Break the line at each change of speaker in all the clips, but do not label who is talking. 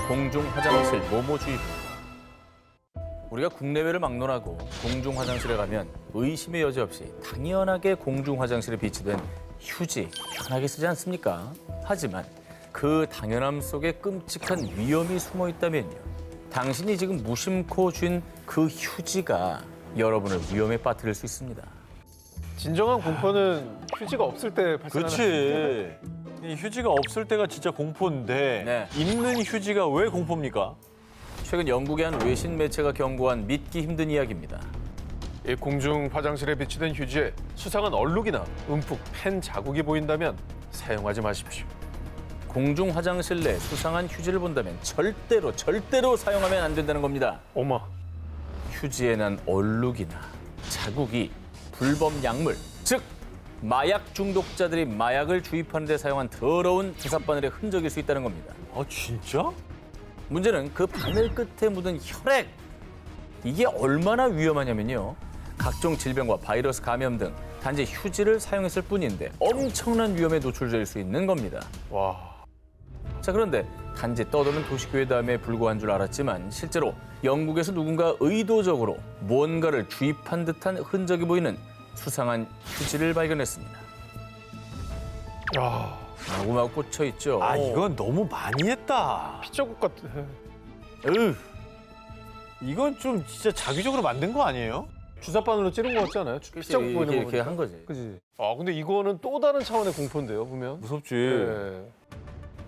공중 화장실 모모 주의. 우리가 국내외를 막론하고 공중 화장실에 가면 의심의 여지 없이 당연하게 공중 화장실에 비치된 휴지 편하게 쓰지 않습니까? 하지만 그 당연함 속에 끔찍한 위험이 숨어 있다면요. 당신이 지금 무심코 쥔 그 휴지가 여러분을 위험에 빠뜨릴 수 있습니다.
진정한 공포는 휴지가 없을 때 발생하는.
그렇지. 이 휴지가 없을 때가 진짜 공포인데
네.
있는 휴지가 왜 공포입니까?
최근 영국의 한 외신 매체가 경고한 믿기 힘든 이야기입니다.
이 공중 화장실에 비치된 휴지에 수상한 얼룩이나 움푹 펜 자국이 보인다면 사용하지 마십시오.
공중 화장실 내 수상한 휴지를 본다면 절대로 사용하면 안 된다는 겁니다.
어머.
휴지에 난 얼룩이나 자국이 불법 약물, 즉 마약 중독자들이 마약을 주입하는 데 사용한 더러운 주사바늘의 흔적일 수 있다는 겁니다.
아 진짜?
문제는 그 바늘 끝에 묻은 혈액. 이게 얼마나 위험하냐면요. 각종 질병과 바이러스 감염 등 단지 휴지를 사용했을 뿐인데 엄청난 위험에 노출될 수 있는 겁니다.
와.
자, 그런데 단지 떠도는 도시괴담에 불과한 줄 알았지만 실제로 영국에서 누군가 의도적으로 무언가를 주입한 듯한 흔적이 보이는 수상한 휴지를 발견했습니다.
야.
마구마구 꽂혀 있죠.
아 이건 너무 많이 했다.
피자국 같아.
으,
이건 좀 진짜 자기적으로 만든 거 아니에요?
주사바늘로 찌른 거 같지 않아요? 피자국 보이는 거
이렇게
보니까.
한 거지.
그지. 아 근데 이거는 또 다른 차원의 공포인데요, 보면.
무섭지.
네.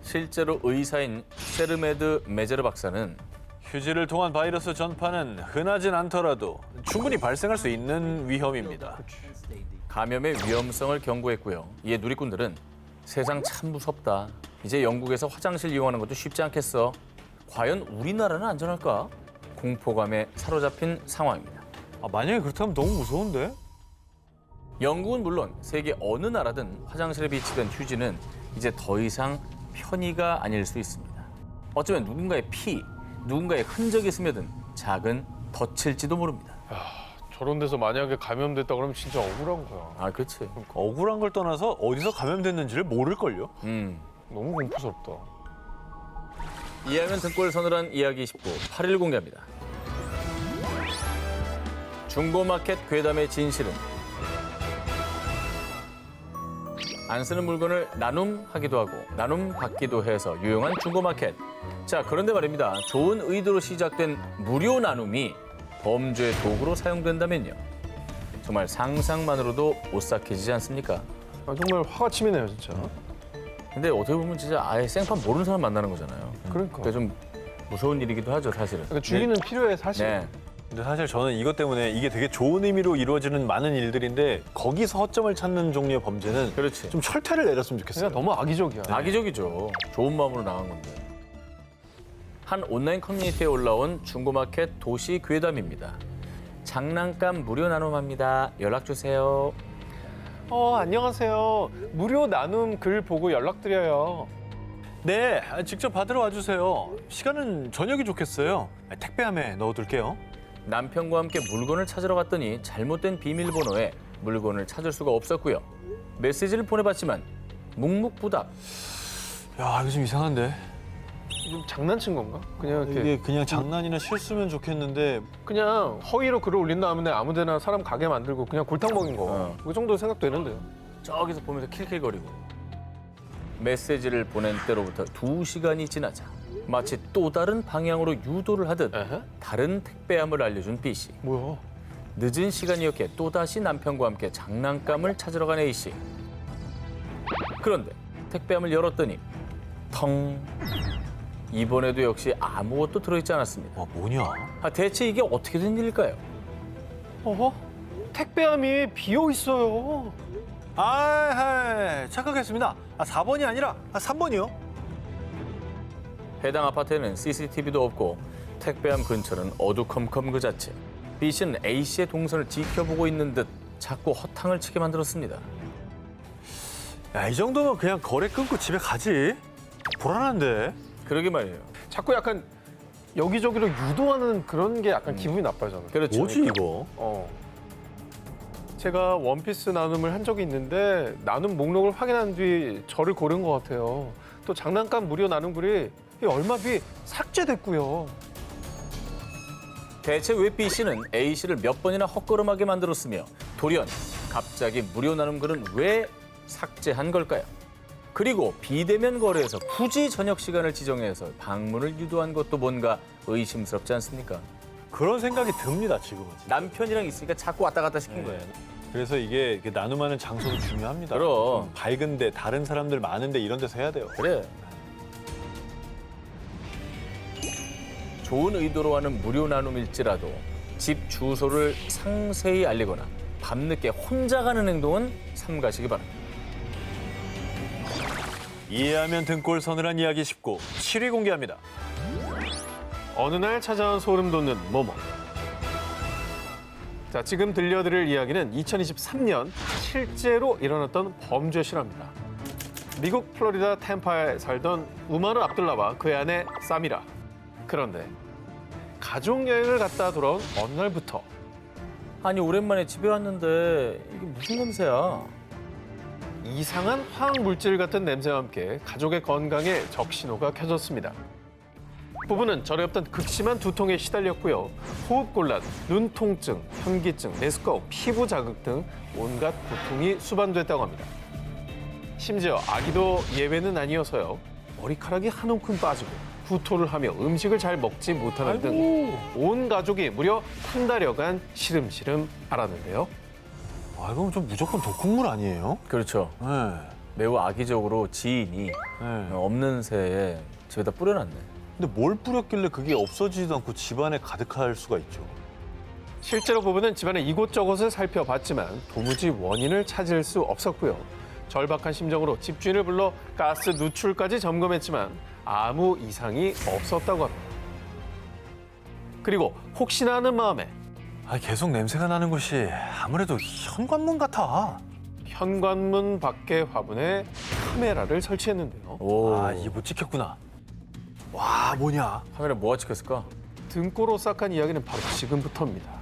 실제로 의사인 세르메드 메제르 박사는
휴지를 통한 바이러스 전파는 흔하진 않더라도 충분히 발생할 수 있는 위험입니다.
감염의 위험성을 경고했고요. 이에 누리꾼들은 세상 참 무섭다. 이제 영국에서 화장실 이용하는 것도 쉽지 않겠어. 과연 우리나라는 안전할까? 공포감에 사로잡힌 상황입니다.
아, 만약에 그렇다면 너무 무서운데?
영국은 물론 세계 어느 나라든 화장실에 비치된 휴지는 이제 더 이상 편의가 아닐 수 있습니다. 어쩌면 누군가의 피, 누군가의 흔적이 스며든 작은 덫일지도 모릅니다.
저런 데서 만약에 감염됐다 그러면 진짜 억울한 거야.
아, 그렇지.
억울한 걸 떠나서 어디서 감염됐는지를 모를걸요?
너무 공포스럽다.
이해하면 등골 서늘한 이야기 19, 8일 공개합니다. 중고마켓 괴담의 진실은 안 쓰는 물건을 나눔하기도 하고 나눔받기도 해서 유용한 중고마켓. 자, 그런데 말입니다. 좋은 의도로 시작된 무료 나눔이 범죄의 도구로 사용된다면요. 정말 상상만으로도 오싹해지지 않습니까?
아, 정말 화가 치미네요, 진짜.
근데 어떻게 보면 진짜 아예 생판 모르는 사람 만나는 거잖아요.
그러니까.
그게 좀 무서운 일이기도 하죠, 사실은.
그러니까 주의는 필요해, 사실.
네.
근데 사실 저는 이것 때문에 이게 되게 좋은 의미로 이루어지는 많은 일들인데 거기서 허점을 찾는 종류의 범죄는
그렇지.
좀 철퇴를 내렸으면 좋겠어요.
그냥 너무 악의적이야.
악의적이죠. 좋은 마음으로 나간 건데. 한 온라인 커뮤니티에 올라온 중고마켓 도시 괴담입니다. 장난감 무료 나눔합니다. 연락 주세요.
안녕하세요. 무료 나눔 글 보고 연락드려요.
네, 직접 받으러 와주세요. 시간은 저녁이 좋겠어요. 택배함에 넣어둘게요.
남편과 함께 물건을 찾으러 갔더니 잘못된 비밀번호에 물건을 찾을 수가 없었고요. 메시지를 보내봤지만 묵묵부답.
야, 이거 좀 이상한데?
좀 장난친 건가? 그냥 이렇게
이게 그냥 장난이나 실수면 좋겠는데
그냥 허위로 글을 올린 다음에 아무데나 사람 가게 만들고 그냥 골탕 먹인 거. 그 정도 생각되는데요.
저기서 보면서 킬킬거리고. 메시지를 보낸 때로부터 2시간이 지나자 마치 또 다른 방향으로 유도를 하듯
에헤?
다른 택배함을 알려준 B 씨.
뭐야?
늦은 시간이었기에 또다시 남편과 함께 장난감을 찾으러 간 A 씨. 그런데 택배함을 열었더니 텅. 이번에도 역시 아무것도 들어있지 않았습니다.
와, 뭐냐?
대체 이게 어떻게 된 일일까요?
택배함이 비어 있어요.
착각했습니다. 4번이 아니라 3번이요?
해당 아파트에는 CCTV도 없고 택배함 근처는 어두컴컴 그 자체. B 씨는 A 씨의 동선을 지켜보고 있는 듯 자꾸 허탕을 치게 만들었습니다.
야, 이 정도면 그냥 거래 끊고 집에 가지. 불안한데?
그러게 말이에요.
자꾸 약간 여기저기로 유도하는 그런 게 약간 기분이 나빠요, 저는.
그렇죠.
뭐지 이거?
제가 원피스 나눔을 한 적이 있는데 나눔 목록을 확인한 뒤 저를 고른 것 같아요. 또 장난감 무료 나눔 글이 얼마 뒤에 삭제됐고요.
대체 왜 B씨는 A씨를 몇 번이나 헛걸음하게 만들었으며 돌연 갑자기 무료 나눔 글은 왜 삭제한 걸까요? 그리고 비대면 거래에서 굳이 저녁 시간을 지정해서 방문을 유도한 것도 뭔가 의심스럽지 않습니까?
그런 생각이 듭니다, 지금은.
남편이랑 있으니까 자꾸 왔다 갔다 시킨 거예요.
그래서 이게 이렇게 나눔하는 장소도 중요합니다.
그럼.
좀 밝은데 다른 사람들 많은데 이런 데서 해야 돼요.
그래. 좋은 의도로 하는 무료 나눔일지라도 집 주소를 상세히 알리거나 밤늦게 혼자 가는 행동은 삼가시기 바랍니다.
이해하면 등골 서늘한 이야기 19, 7위 공개합니다.
어느 날 찾아온 소름 돋는 모모. 자, 지금 들려드릴 이야기는 2023년 실제로 일어났던 범죄 실화입니다. 미국 플로리다 템파에 살던 우마르 압둘라와 그의 아내 사미라. 그런데 가족 여행을 갔다 돌아온 어느 날부터
아니 오랜만에 집에 왔는데 이게 무슨 냄새야?
이상한 화학 물질 같은 냄새와 함께 가족의 건강에 적신호가 켜졌습니다. 부부는 전에 없던 극심한 두통에 시달렸고요. 호흡곤란, 눈통증, 현기증, 메스꺼움, 피부 자극 등 온갖 고통이 수반됐다고 합니다. 심지어 아기도 예외는 아니어서요. 머리카락이 한 움큼 빠지고 구토를 하며 음식을 잘 먹지 못하는 등 온 가족이 무려 한 달여간 시름시름 앓았는데요.
아, 이건 좀 무조건 독극물 아니에요?
그렇죠.
네.
매우 악의적으로 지인이
네.
없는 새에 집에다 뿌려놨네.
근데 뭘 뿌렸길래 그게 없어지지도 않고 집안에 가득할 수가 있죠?
실제로 부부는 집안의 이곳저곳을 살펴봤지만 도무지 원인을 찾을 수 없었고요. 절박한 심정으로 집주인을 불러 가스 누출까지 점검했지만 아무 이상이 없었다고 합니다. 그리고 혹시나 하는 마음에
아, 계속 냄새가 나는 곳이 아무래도 현관문 같아.
현관문 밖의 화분에 카메라를 설치했는데요.
오,
아, 이게 못 찍혔구나. 와, 뭐냐?
카메라 뭐가 찍혔을까?
등골 오싹한 이야기는 바로 지금부터입니다.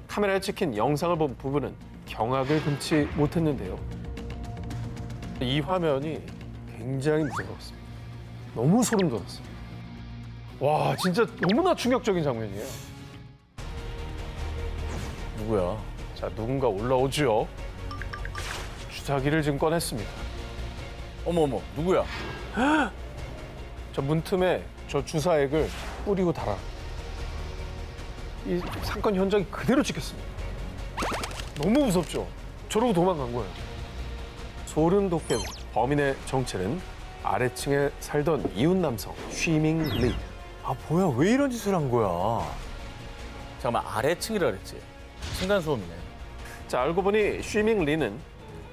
카메라에 찍힌 영상을 본 부부는 경악을 금치 못했는데요. 이 화면이 굉장히 무서웠습니다. 너무 소름 돋았어요. 와, 진짜 너무나 충격적인 장면이에요.
누구야?
자, 누군가 올라오죠. 주사기를 지금 꺼냈습니다.
어머 누구야?
저 문틈에 저 주사액을 뿌리고 달아. 이 사건 현장이 그대로 찍혔습니다. 너무 무섭죠? 저러고 도망간 거예요. 소름 돋게 범인의 정체는 아래층에 살던 이웃 남성 쉬밍 리.
아, 뭐야? 왜 이런 짓을 한 거야?
잠깐만 아래층이라 그랬지. 층간소음이네.
자, 알고 보니 쉬밍 리는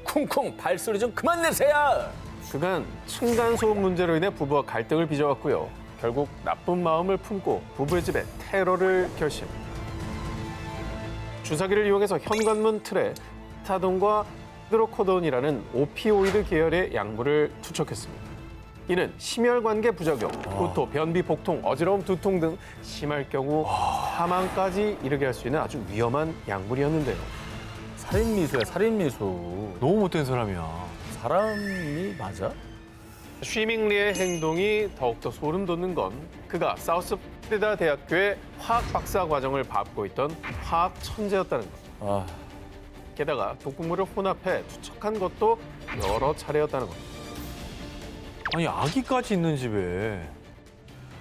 쿵쿵 발소리 좀 그만 내세요.
그간 층간소음 문제로 인해 부부와 갈등을 빚어왔고요. 결국 나쁜 마음을 품고 부부의 집에 테러를 결심. 주사기를 이용해서 현관문 틀에 타돈과 히드로코돈이라는 오피오이드 계열의 약물을 투척했습니다. 이는 심혈관계 부작용, 구토, 변비, 복통, 어지러움, 두통 등 심할 경우 사망까지 이르게 할 수 있는 아주 위험한 약물이었는데요.
살인미수야 살인미수.
너무 못된 사람이야.
사람이 맞아?
쉬밍리의 행동이 더욱더 소름 돋는 건 그가 사우스 플리다 대학교의 화학 박사 과정을 밟고 있던 화학 천재였다는 것.
아,
게다가 독극물을 혼합해 투척한 것도 여러 차례였다는 것.
아니, 아기까지 있는 집에.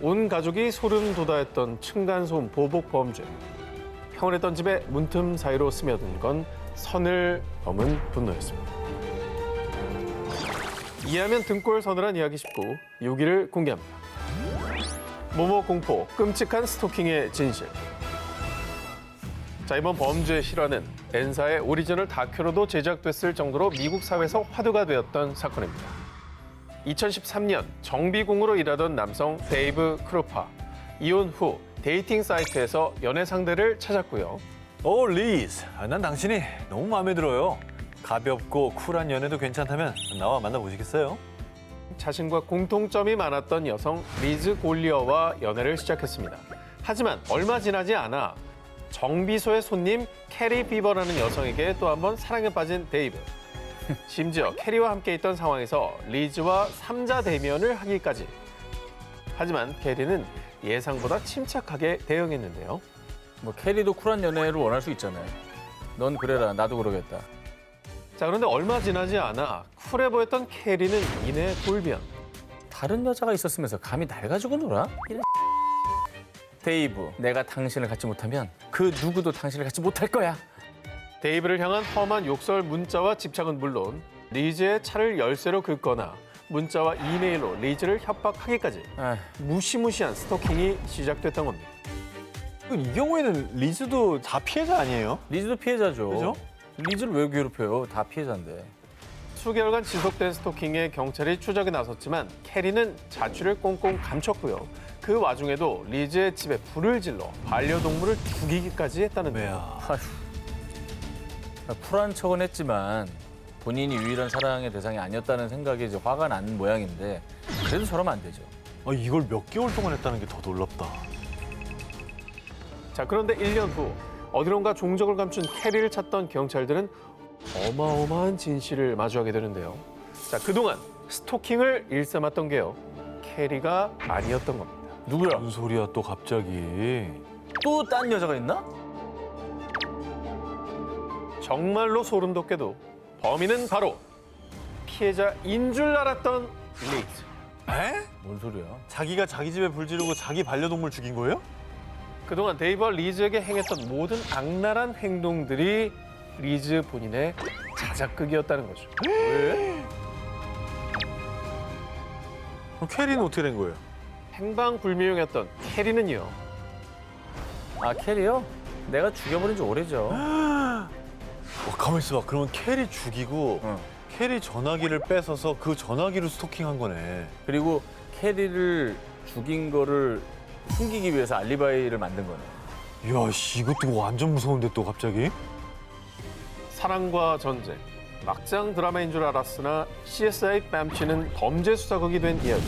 온 가족이 소름 돋아했던 층간소음 보복 범죄. 평온했던 집에 문틈 사이로 스며든 건 선을 넘은 분노였습니다. 이해하면 등골 서늘한 이야기 19, 6위를 공개합니다. 모모 공포, 끔찍한 스토킹의 진실. 자, 이번 범죄 실화는 N사의 오리지널 다큐로도 제작됐을 정도로 미국 사회에서 화두가 되었던 사건입니다. 2013년 정비공으로 일하던 남성 데이브 크루파. 이혼 후 데이팅 사이트에서 연애 상대를 찾았고요.
오, 리즈. 난 당신이 너무 마음에 들어요. 가볍고 쿨한 연애도 괜찮다면 나와 만나보시겠어요?
자신과 공통점이 많았던 여성 리즈 골리어와 연애를 시작했습니다. 하지만 얼마 지나지 않아 정비소의 손님 캐리 비버라는 여성에게 또 한 번 사랑에 빠진 데이브. 심지어 캐리와 함께 있던 상황에서 리즈와 삼자 대면을 하기까지. 하지만 캐리는 예상보다 침착하게 대응했는데요.
뭐 캐리도 쿨한 연애를 원할 수 있잖아요. 넌 그래라, 나도 그러겠다.
자, 그런데 얼마 지나지 않아 쿨해 보였던 캐리는 이내 돌변.
다른 여자가 있었으면서 감히 날 가지고 놀아? 이런 데이브, 내가 당신을 갖지 못하면 그 누구도 당신을 갖지 못할 거야.
데이브를 향한 험한 욕설 문자와 집착은 물론 리즈의 차를 열쇠로 긁거나 문자와 이메일로 리즈를 협박하기까지
아,
무시무시한 스토킹이 시작됐던 겁니다.
이 경우에는 리즈도 다 피해자 아니에요?
리즈도 피해자죠.
그죠?
리즈를 왜 괴롭혀요? 다 피해자인데.
수개월간 지속된 스토킹에 경찰이 추적에 나섰지만 캐리는 자취를 꽁꽁 감췄고요. 그 와중에도 리즈의 집에 불을 질러 반려동물을 죽이기까지 했다는데요.
매야.
아휴. 쿨한 척은 했지만 본인이 유일한 사랑의 대상이 아니었다는 생각에 이제 화가 난 모양인데 그래도 저러면 안 되죠.
이걸 몇 개월 동안 했다는 게 더 놀랍다.
자, 그런데 1년 후 어디론가 종적을 감춘 캐리를 찾던 경찰들은 어마어마한 진실을 마주하게 되는데요. 자, 그동안 스토킹을 일삼았던 게요. 캐리가 아니었던 겁니다.
누구야?
무슨 소리야 또 갑자기.
또 딴 여자가 있나?
정말로 소름 돋게도 범인은 바로 피해자인 줄 알았던 리즈.
에?
뭔 소리야?
자기가 자기 집에 불 지르고 자기 반려동물 죽인 거예요?
그동안 데이브와 리즈에게 행했던 모든 악랄한 행동들이 리즈 본인의 자작극이었다는 거죠.
그럼 캐리는 어떻게 된 거예요?
행방불명이었던 캐리는요.
아, 캐리요? 내가 죽여버린 지 오래죠.
가만 있어봐. 그러면 캐리 죽이고
응.
캐리 전화기를 뺏어서 그 전화기로 스토킹한 거네.
그리고 캐리를 죽인 거를 숨기기 위해서 알리바이를 만든 거네.
이야, 씨, 이것도 완전 무서운데 또 갑자기?
사랑과 전쟁, 막장 드라마인 줄 알았으나 CSI 뺨치는 범죄 수사극이 된 이야기.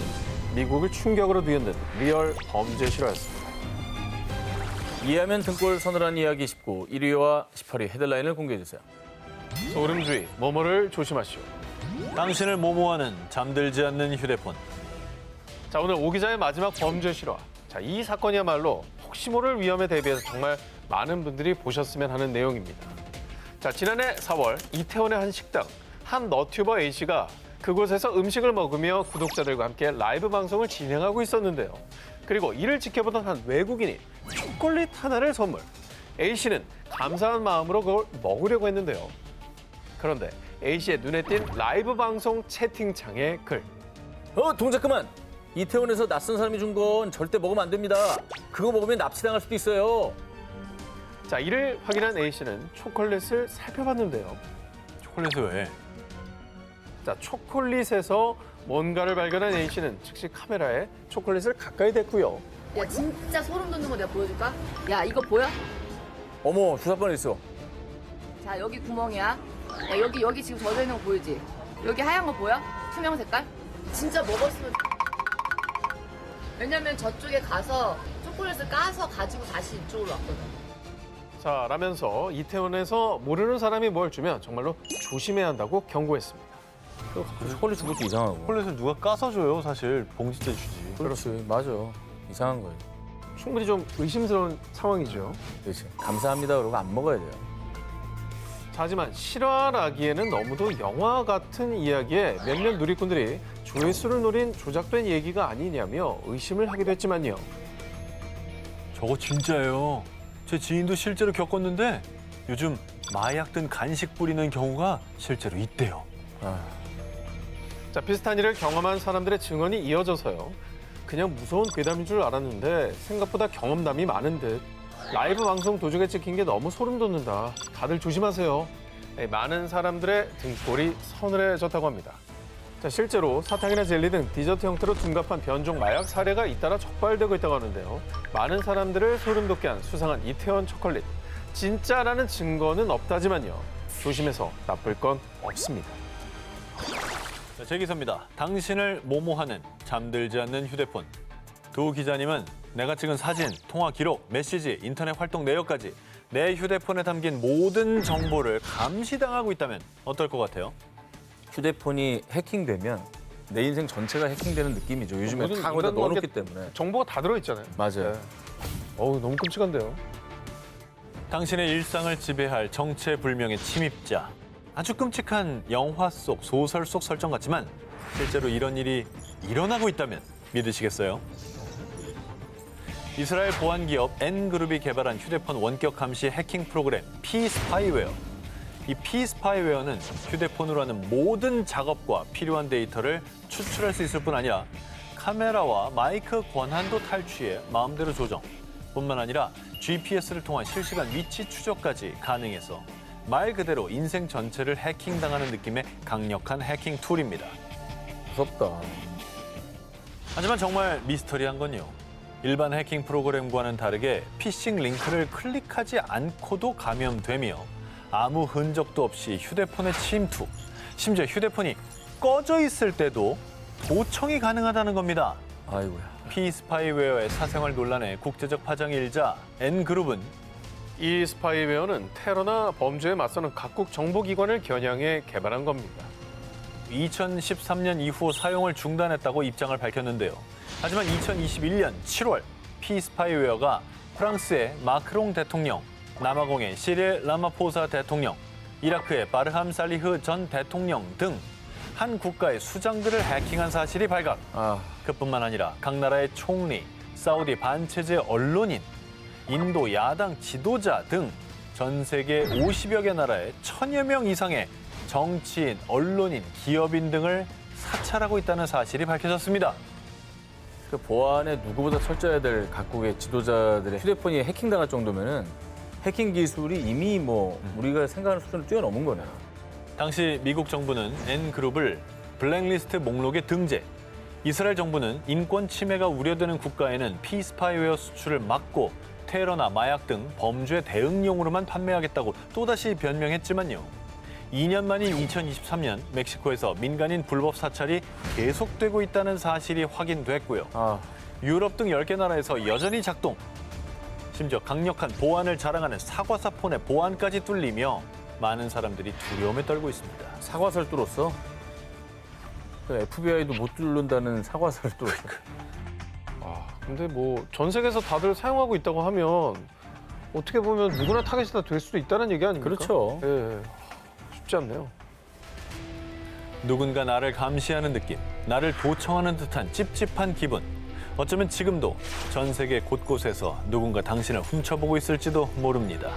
미국을 충격으로 뒤흔든 리얼 범죄 실화였습니다.
이해하면 등골 서늘한 이야기 19, 1위와 18위 헤드라인을 공개해주세요.
소름주의, 뭐뭐를 조심하시오.
당신을 모모하는 잠들지 않는 휴대폰.
자, 오늘 오 기자의 마지막 범죄 실화. 자, 이 사건이야말로 혹시 모를 위험에 대비해서 정말 많은 분들이 보셨으면 하는 내용입니다. 자, 지난해 4월 이태원의 한 식당, 한 너튜버 A씨가 그곳에서 음식을 먹으며 구독자들과 함께 라이브 방송을 진행하고 있었는데요. 그리고 이를 지켜보던 한 외국인이 초콜릿 하나를 선물. A씨는 감사한 마음으로 그걸 먹으려고 했는데요. 그런데 A씨의 눈에 띈 라이브 방송 채팅창의 글.
동작 그만! 이태원에서 낯선 사람이 준 건 절대 먹으면 안 됩니다. 그거 먹으면 납치당할 수도 있어요.
자, 이를 확인한 A씨는 초콜릿을 살펴봤는데요.
초콜릿을 왜?
자, 초콜릿에서 뭔가를 발견한 A씨는 즉시 카메라에 초콜릿을 가까이 댔고요.
야 진짜 소름 돋는 거 내가 보여줄까? 야 이거 보여?
어머, 주사번에 있어.
자 여기 구멍이야. 야 여기 지금 젖어 있는 거 보이지? 여기 하얀 거 보여? 투명 색깔? 진짜 먹었으면 왜냐면 저쪽에 가서 초콜릿을 까서 가지고 다시 이쪽으로 왔거든.
자, 라면서 이태원에서 모르는 사람이 뭘 주면 정말로 조심해야 한다고 경고했습니다.
초콜릿 준 것도 이상하고.
초콜릿을 누가 까서 줘요, 사실. 봉지째 주지.
그렇지, 맞아. 이상한 거예요.
충분히 좀 의심스러운 상황이죠.
그렇지. 감사합니다. 그러고 안 먹어야 돼요.
자, 하지만 실화라기에는 너무도 영화 같은 이야기에 몇몇 누리꾼들이 조회수를 노린 조작된 얘기가 아니냐며 의심을 하기도 했지만요.
저거 진짜예요. 제 지인도 실제로 겪었는데 요즘 마약 든 간식 뿌리는 경우가 실제로 있대요.
자, 비슷한 일을 경험한 사람들의 증언이 이어져서요. 그냥 무서운 괴담인 줄 알았는데 생각보다 경험담이 많은 듯. 라이브 방송 도중에 찍힌 게 너무 소름 돋는다. 다들 조심하세요. 네, 많은 사람들의 등골이 서늘해졌다고 합니다. 자, 실제로 사탕이나 젤리 등 디저트 형태로 둔갑한 변종 마약 사례가 잇따라 적발되고 있다고 하는데요. 많은 사람들을 소름 돋게 한 수상한 이태원 초콜릿. 진짜라는 증거는 없다지만요. 조심해서 나쁠 건 없습니다.
자, 제 기사입니다. 당신을 모모하는 잠들지 않는 휴대폰. 두 기자님은 내가 찍은 사진, 통화 기록, 메시지, 인터넷 활동 내역까지 내 휴대폰에 담긴 모든 정보를 감시당하고 있다면 어떨 것 같아요?
휴대폰이 해킹되면 내 인생 전체가 해킹되는 느낌이죠. 요즘에
모든
다 거기다
인간관계
넣어놓기 때문에.
정보가 다 들어있잖아요.
맞아요.
어우, 너무 끔찍한데요.
당신의 일상을 지배할 정체불명의 침입자. 아주 끔찍한 영화 속, 소설 속 설정 같지만 실제로 이런 일이 일어나고 있다면 믿으시겠어요? 이스라엘 보안 기업 N그룹이 개발한 휴대폰 원격 감시 해킹 프로그램 P-스파이웨어. 이 P-스파이웨어는 휴대폰으로 하는 모든 작업과 필요한 데이터를 추출할 수 있을 뿐 아니라 카메라와 마이크 권한도 탈취해 마음대로 조정. 뿐만 아니라 GPS를 통한 실시간 위치 추적까지 가능해서 말 그대로 인생 전체를 해킹당하는 느낌의 강력한 해킹 툴입니다.
무섭다.
하지만 정말 미스터리한 건요. 일반 해킹 프로그램과는 다르게 피싱 링크를 클릭하지 않고도 감염되며 아무 흔적도 없이 휴대폰에 침투, 심지어 휴대폰이 꺼져 있을 때도 도청이 가능하다는 겁니다.
아이고야.
P-스파이웨어의 사생활 논란에 국제적 파장이 일자 N그룹은
이 스파이웨어는 테러나 범죄에 맞서는 각국 정보기관을 겨냥해 개발한 겁니다.
2013년 이후 사용을 중단했다고 입장을 밝혔는데요. 하지만 2021년 7월 P-스파이웨어가 프랑스의 마크롱 대통령, 남아공의 시릴 라마포사 대통령, 이라크의 바르함 살리흐 전 대통령 등 한 국가의 수장들을 해킹한 사실이 발각.
아,
그뿐만 아니라 각 나라의 총리, 사우디 반체제 언론인, 인도 야당 지도자 등 전 세계 50여 개 나라의 1000여 명 이상의 정치인, 언론인, 기업인 등을 사찰하고 있다는 사실이 밝혀졌습니다.
그 보안에 누구보다 철저해야 될 각국의 지도자들의 휴대폰이 해킹당할 정도면은 해킹 기술이 이미 뭐 우리가 생각하는 수준을 뛰어넘은 거네요.
당시 미국 정부는 N그룹을 블랙리스트 목록에 등재. 이스라엘 정부는 인권 침해가 우려되는 국가에는 P-스파이웨어 수출을 막고 테러나 마약 등 범죄 대응용으로만 판매하겠다고 또다시 변명했지만요. 2년 만인 2023년 멕시코에서 민간인 불법 사찰이 계속되고 있다는 사실이 확인됐고요.
아,
유럽 등 10개 나라에서 여전히 작동. 심지어 강력한 보안을 자랑하는 사과사 폰의 보안까지 뚫리며 많은 사람들이 두려움에 떨고 있습니다.
사과서를 뚫었어? 그 FBI도 못 뚫는다는 사과서를 뚫었어.
아, 근데 뭐 전 세계에서 다들 사용하고 있다고 하면 어떻게 보면 누구나 타겟이 다 될 수도 있다는 얘기 아닙니까?
그렇죠.
예, 쉽지 않네요.
누군가 나를 감시하는 느낌, 나를 도청하는 듯한 찝찝한 기분. 어쩌면 지금도 전 세계 곳곳에서 누군가 당신을 훔쳐보고 있을지도 모릅니다.